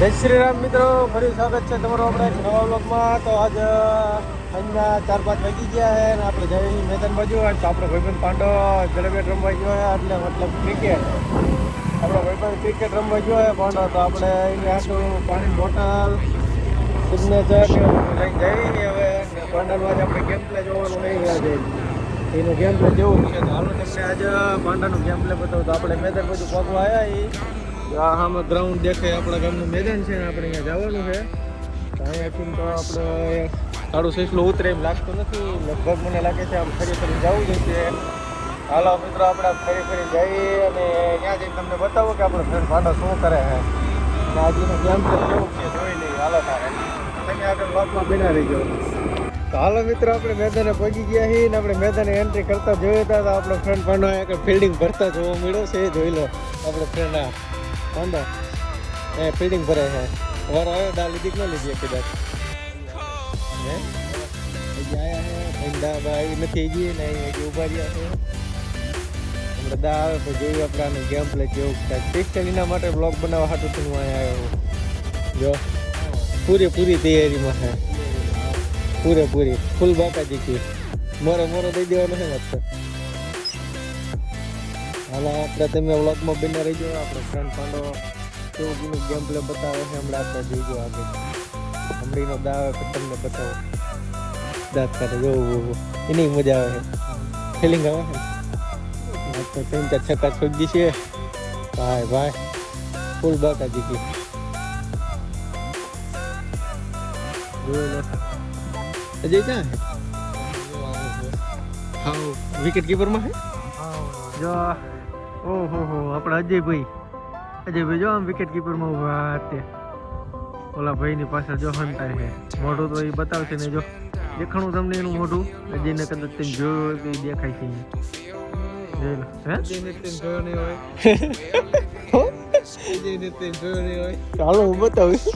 જય શ્રી રામ મિત્રો, ફરી સ્વાગત છે તમારું આપણે એક નવા બ્લોગમાં. તો આજ સાંજના 4-5 વાગી ગયા છે અને આપણે જઈ મેદાન બાજુ. તો આપણો ભાઈબંધ પાંડો ક્રિકેટ રમવા ગયો છે, એટલે મતલબ ક્રિકેટ આપણો ભાઈબંધ ક્રિકેટ રમવા ગયો છે પાંડો. તો આપણે એને આટલું પાણીની બોટલ સિગ્નેચર લઈને જઈએ. હવે પાંડાનું આજે આપણે ગેમ પ્લે જોવાનું નહીં. આજે એનું ગેમ પ્લે જેવું છે. તો હાલો તમને આજે પાંડાનું ગેમ પ્લે બતાવું. તો આપણે મેદાન બાજુ પગવા આવ્યા. આમાં ગ્રાઉન્ડ દેખાય, આપણા ગામનું મેદાન છે ને આપણે અહીંયા જવાનું છે. તો અહીંયાથી તો આપણે સારું સહેસલું ઉતરે એમ લાગતું નથી. લગભગ મને લાગે છે આમ ફરી ફરી જવું જોઈશે. હાલો મિત્રો, આપણે ફરી ફરી જઈએ અને ત્યાં જઈને તમને બતાવો કે આપણો ફ્રેન્ડ પાંડો શું કરે છે અને આજનું ગેમ પ્લે કેવું છે જોઈ લઈએ. હાલો તારે તમે આગળ બ્લોકમાં બના રહી જાઓ. તો હાલો મિત્રો, આપણે મેદાને પહોંચી ગયા છીએ ને આપણે મેદાને એન્ટ્રી કરતા જોયા હતા. તો આપણો ફ્રેન્ડ પાંડો આગળ ફિલ્ડિંગ ભરતા જોવા મળ્યો છે. એ જોઈ લો આપણો ફ્રેન્ડ આ પાંડો એ ફિલ્ડિંગ ભરે છે. વાર આવ્યો દા લીધી કે ન લીધી કદાચ હે આવ્યા છે દા આવી નથી ગઈ ને અહીં ઉભા રહ્યા છે. આપણે દા આવે તો જોયું આપણે આનું ગેમ પ્લે કેવું થાય. સ્પેશિયલ એના માટે બ્લોગ બનાવવા હાટું હું અહીંયા આવ્યો. જો પૂરેપૂરી તૈયારીમાં છે, પૂરેપૂરી ફૂલ બાકાજી કી મોરો દઈ દેવાનો છે ને. હાલો આપણે તમે વ્લોગમાં બને રહી જાઓ. આપણો ફ્રેન્ડ પાંડો કેવું ગેમ પ્લે બતાવે છે હમણાં આપણે જોઈજો આગળ. હમણાંનો દાવ આવે તમને બતાવો. દાંત કાઢે જોવું એની મજા આવે છે, ફિલિંગ આવે છે. તો 3-4 છક્કા છોડી છે ભાઈ ફૂલ બાકાજી કી જોઈ લો. અજય ક્યાં છે? હા વિકેટ કીપરમાં છે. જો ઓહો આપણા અજયભાઈ જો આમ વિકેટ કીપરમાં ઉભા તે ઓલા ભાઈની પાછળ જો હંતાય છે. મોઢું તો એ બતાવશે ને, જો દેખાણું તમને એનું મોઢું. અજયને કદાચ તમે જોયું હોય તો એ દેખાય છે. જોઈ લો ચાલો હું બતાવીશ.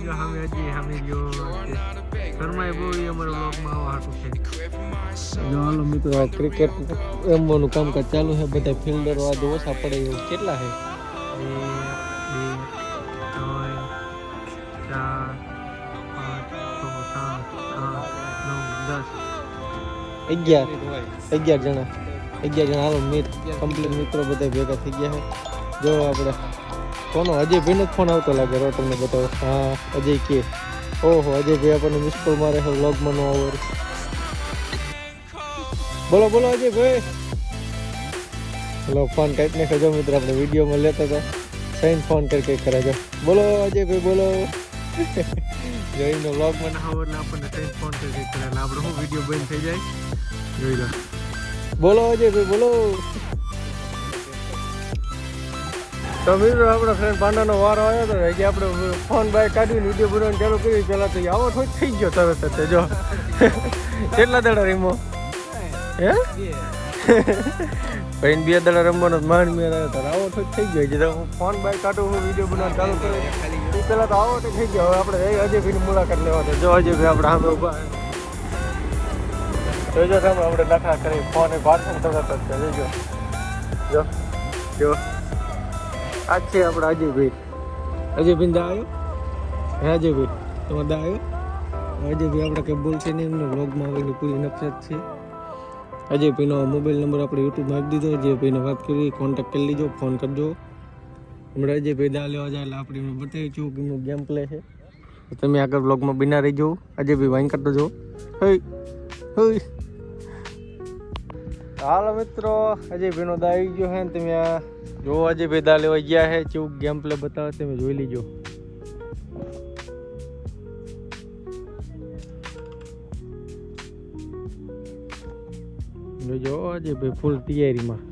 જો અમે અજય સામે ગયો શર્માએ બહુ એ અમારા બ્લોગમાં આવવા હાટું છે. જો હાલો મિત્રો, ક્રિકેટ રમવાનું કામકાજ ચાલુ છે. બધા ફિલ્ડરો આજ ઓછા પડે એવું કેટલા છે? 1 2 3 4 5 6 7 8 9 10 11 જણા. હાલો મિત્ર કમ્પ્લીટ મિત્રો બધા ભેગા થઈ ગયા છે. જો આપણે કોનો અજયભાઈનો જ ફોન આવતો લાગે. રો તમને બતાવો. હા અજય કે ઓહો અજયભાઈ આપણને મિસ કોલ મારે છે વ્લોગમાં નો આવે. બોલો અજયભાઈ. હેલો ફોન કાઢી નાખો. જો મિત્ર આપણે વિડીયોમાં લેતા હતા સાઈન ફોન કરી કરે. જો બોલો અજયભાઈ બોલો. જોઈનો વ્લોગમાં ના હોય એટલે આપણને સાઈન ફોન કરી કરે એટલે આપણે શું વિડીયો બંધ થઈ જાય. જોઈ લો બોલો અજયભાઈ બોલો. તો મિત્રો આપણો ફ્રેન્ડ પાંડાનો વારો આવ્યો હતો. હજી આપણે ફોન બાય કાઢીને વિડીયો બનાવવાનું ચાલુ કર્યું. પહેલાં તો આવો થોડી થઈ ગયો તરત જ. જો કેટલા દાડા રીમો હે ભાઈ 2 દાડા રમવાનો માંડ મેળ આવ્યો તો આવો થોડી થઈ ગયો. જે હું ફોન બાય કાઢું હું વિડીયો બનાવવાનું ચાલુ કરું એ પહેલાં તો આવો થઈ ગયો. હવે આપણે અજયભાઈની મુલાકાત લેવા તો જો અજયભાઈ આપણે સામે ઉભા જોજો તમે આપણે નખરા કરી ફોન એ પાછળ તરત જ જોજો. જો આ છે આપણા અજયભાઈ દા આવ્યો હે અજયભાઈ તમારે દા આવ્યો. અજયભાઈ આપણે કંઈ બોલશે નહીં. એમનો વ્લોગમાં આવેલી પૂરી નફરત છે. અજયભાઈનો મોબાઈલ નંબર આપણે યુટ્યુબમાં આપી દીધો. અજયભાઈને વાત કરી કોન્ટેક્ટ કરી લીજો, ફોન કરજો. હમણાં અજયભાઈ દા લેવા જાય એટલે આપણે બતાવી છું કે એમનું ગેમ પ્લે છે. તમે આગળ વ્લોગમાં બના રહી જાઓ. અજયભાઈ વાઈન કરતો જો હઈ હાલો મિત્રો, અજયભાઈનો દા આવી ગયો છે ને તમે આ જો અજયભાઈ દા લેવા ગયા છે. કેવું ગેમ પ્લે બતાવે તમે જોઈ લીજો. જોજો અજયભાઈ ફૂલ તૈયારીમાં.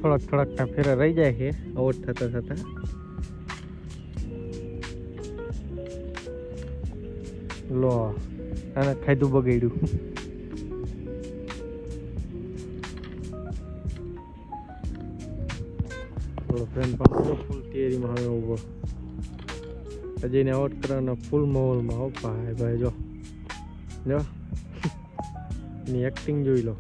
થોડાક ફેરા રહી જાય છે આઉટ થતા લો આને ખાધું બગાડ્યું. થોડો ફ્રેન્ડ પણ ફૂલ તૈયારીમાં હવે ઉભો અજયને આઉટ કરવાના ફૂલ માહોલમાં હોપા હે ભાઈ. જો એની એક્ટિંગ જોઈ લો.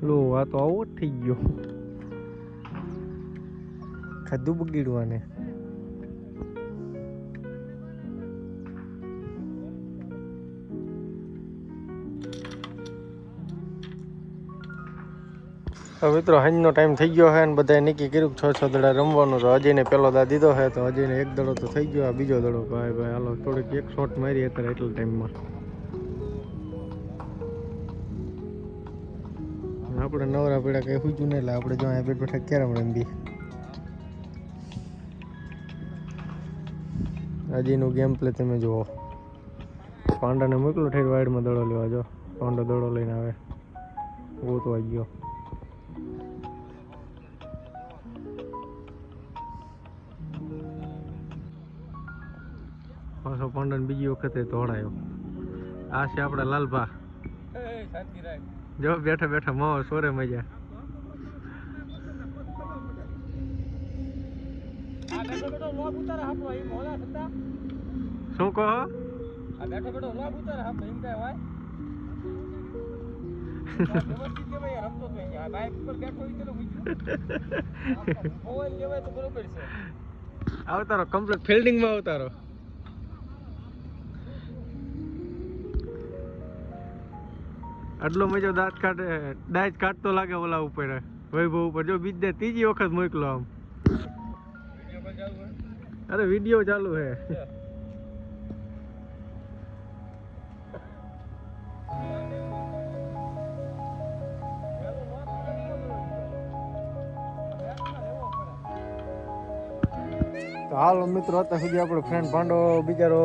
લો આ તો આવો જ થઈ ગયો. ખાધું બગીડવાને. મિત્રો હાંજનો ટાઈમ થઈ ગયો છે અને બધાએ નક્કી કર્યું 6 દડા રમવાનું. તો અજયને પહેલો દા દીધો છે તો અજયને એક દડો તો થઈ ગયો. આ બીજો દડો ભાઈ હાલો થોડીક એક શોટ મારી અત્યારે એટલા ટાઈમમાં. આપણે નવરા પીડા કઈ હુજ્યું નહીં એટલે આપણે જો અહીંયા બેઠા ક્યારે રમી. અજયનું ગેમ પ્લે તમે જુઓ. પાંડાને મોકલો ઠેર વાઇડમાં દડો લેવા. જો પાંડો દડો લઈને આવે ગોતવા ગયો. પાછો પાંડાને બીજી વખતે દોડાયો. આ છે આપણા લાલભા. જો બેઠા માવો સોરે મજા. શું કહો? આવતારો કમ્પ્લીટ ફિલ્ડિંગમાં આવતારો. આટલો મજો દાંત કાઢે ડાયટ કાઢતો લાગે ઓલા ઉપર વૈભવ ઉપર. જો બીજે ત્રીજી વખત મોકલો આમ. અરે વિડીયો ચાલુ હે. તો હાલો મિત્રો અત્યાર સુધી આપણો ફ્રેન્ડ પાંડો બિચારો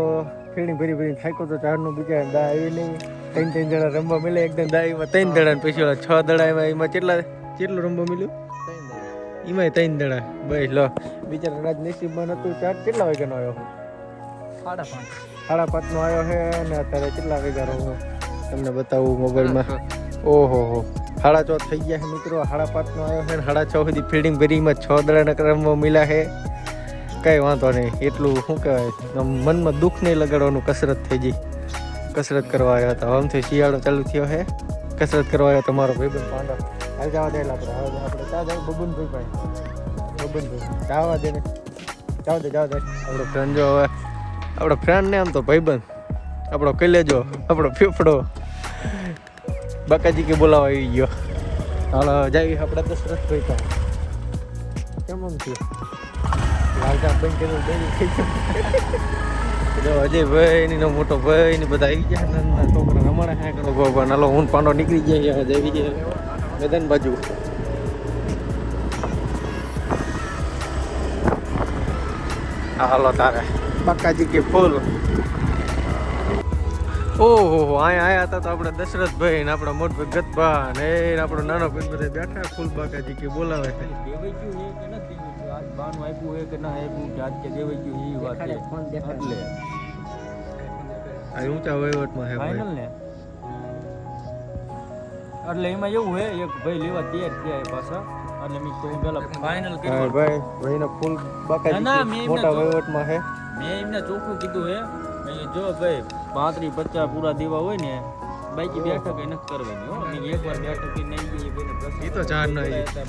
ફિલ્ડિંગ ભરી થાક્યો તો. ચારનું બીજા દા આવી નહીં. 3 જણા રમવા મળે એકદમ દાઈમાં 3 દડા ને પછી 6 દડા એમાં કેટલું રમવા મળ્યું? એમાં 3 દડા બસ. લો બિચારા રાજ નસીબમાં નતું. કેટલા વાગ્યાનો આવ્યો? 5:30 નો આવ્યો છે. અને અત્યારે કેટલા વાગ્યા તમને બતાવું મોબાઈલમાં. ઓહો 4:30 થઈ ગયા છે મિત્રો. 5:30 નો આવ્યો છે. 6:30 સુધી ફિલ્ડિંગ ભરીમાં 6 દડા રમવા મળ્યા છે. કઈ વાંધો નહીં. એટલું શું કહેવાય મનમાં દુઃખ નહીં લગાડવાનું. કસરત થઈ ગઈ. કસરત કરવા આવ્યા હતા. આમથી શિયાળો ચાલુ થયો છે. કસરત કરવા આવ્યો તમારો ભાઈબંધ પાંડો. હાલ જવા દે આપણે ચા જાય બબનભાઈ ભાઈ. બબનભાઈ જવા દે ને. જાવ દે આપણો ફ્રેન્ડ. જો હવે આપણો ફ્રેન્ડ ને આમ તો ભાઈબંધ આપણો કલેજો આપણો ફેફડો બાકાજી કે બોલાવા આવી ગયો. હાલો જાય આપણા દશરથભાઈ પાસે. કેમ આમ થયું? લાલચા બંધ કરી જો અજયભાઈ ની મોટો ભાઈ ને બધા આવી ગયા. નાના છોકરા રમાડે હે કરો ભગવાન. હાલો હું પાંડો નીકળી જાય જવી છે મેદાન બાજુ. હાલો તારે બાકાજી કે ફૂલ. ઓહો આયા હતા તો આપણે દશરથભાઈ ને આપણા મોટભાઈ ગતભા ને આપણો નાનો ભાઈ બધા બેઠા. ફૂલ બાકાજી કે બોલાવે છે. બાનું આપ્યું હે કે ના આપ્યું કે આજ કે દેવાઈ ગયું એ વાત છે. એટલે આ ઊંચા વહીવટમાં હે ફાઇનલ ને. એટલે એમાં એવું હે એક ભાઈ લેવા તૈયાર થયા પાછા. એટલે મેં તો પેલા ફાઇનલ કર્યું ભાઈને ફૂલ બાકાજી મોટા વહીવટમાં હે. મેં એમને ચોખ્ખું કીધું હે જો ભાઈ 35-50 પૂરા દેવા હોય ને બાકી બેઠક એ નથી કરવાની હો મેં એકવાર બેઠક એ નહીં ગઈ બેને પ્રશ્ન એ તો 4 નો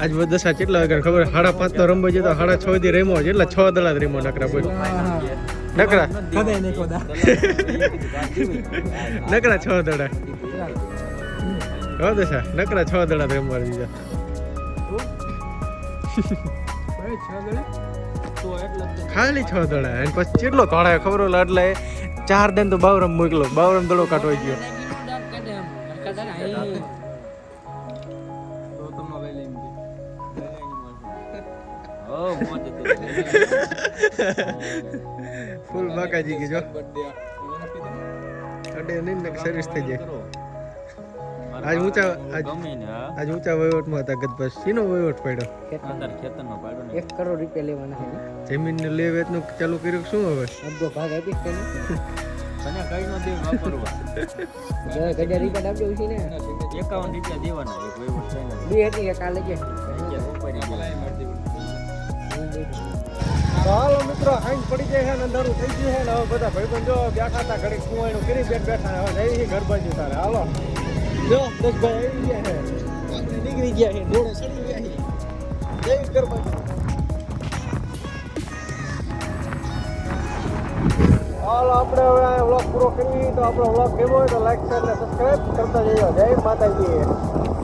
આજ દશા કેટલા વાગે ખબર 5:30 નો રમવા જતો 6:30 થી રમ્યો એટલા 6 દડા રમ્યો નકરા બોલ નકરા કદે ને કોદા નકરા 6 દડા હો દશા નકરા 6 દડા રમવા દીધા તો એટલે ખાલી 6 દડા અને પછી કેટલો તોડાય ખબર ઓલા એટલે 4 દિન તો બાવરમ મોકલો બાવરમ દડો કાઢવાઈ ગયો ફૂલ બાકાજી की जो અડે નહીં ને સર્વિસ થઈ જાય આજ ઊંચા વહીવટમાં હતા ગત શીનો વહીવટ પડ્યો ખેતરનો પાડો ને 1 કરોડ રૂપિયા લેવાના છે જમીન ને લે વેચનું ચાલુ કર્યું શું હવે અડધો ભાગ આપીશ તને તને કઈ નો દેવ વાપરવા 10,000 રૂપિયા આપજો છે ને 51 રૂપિયા દેવાના એક વહીવટ થઈને બે હતી કે કાલે કે હાલો મિત્રો હાઈન પડી જાય છે ને અંધારું થઈ ગયું છે ને હવે બધા ભાઈબંધો બેઠા હતા ઘડીક કુવાયણું કરી બેઠા હવે જઈ ઘર બાજુ તારે હાલો જો 10 ભાઈ આવી ગયા છે આપણે નીકળી ગયા છે ડોળે ચડી ગયા છે જઈ ઘર બાજુ હાલો આપણે હવે વ્લોગ પૂરો કરી તો આપણો વ્લોગ ગમ્યો હોય તો લાઈક શેર અને સબસ્ક્રાઇબ કરતા જજો જય માતાજી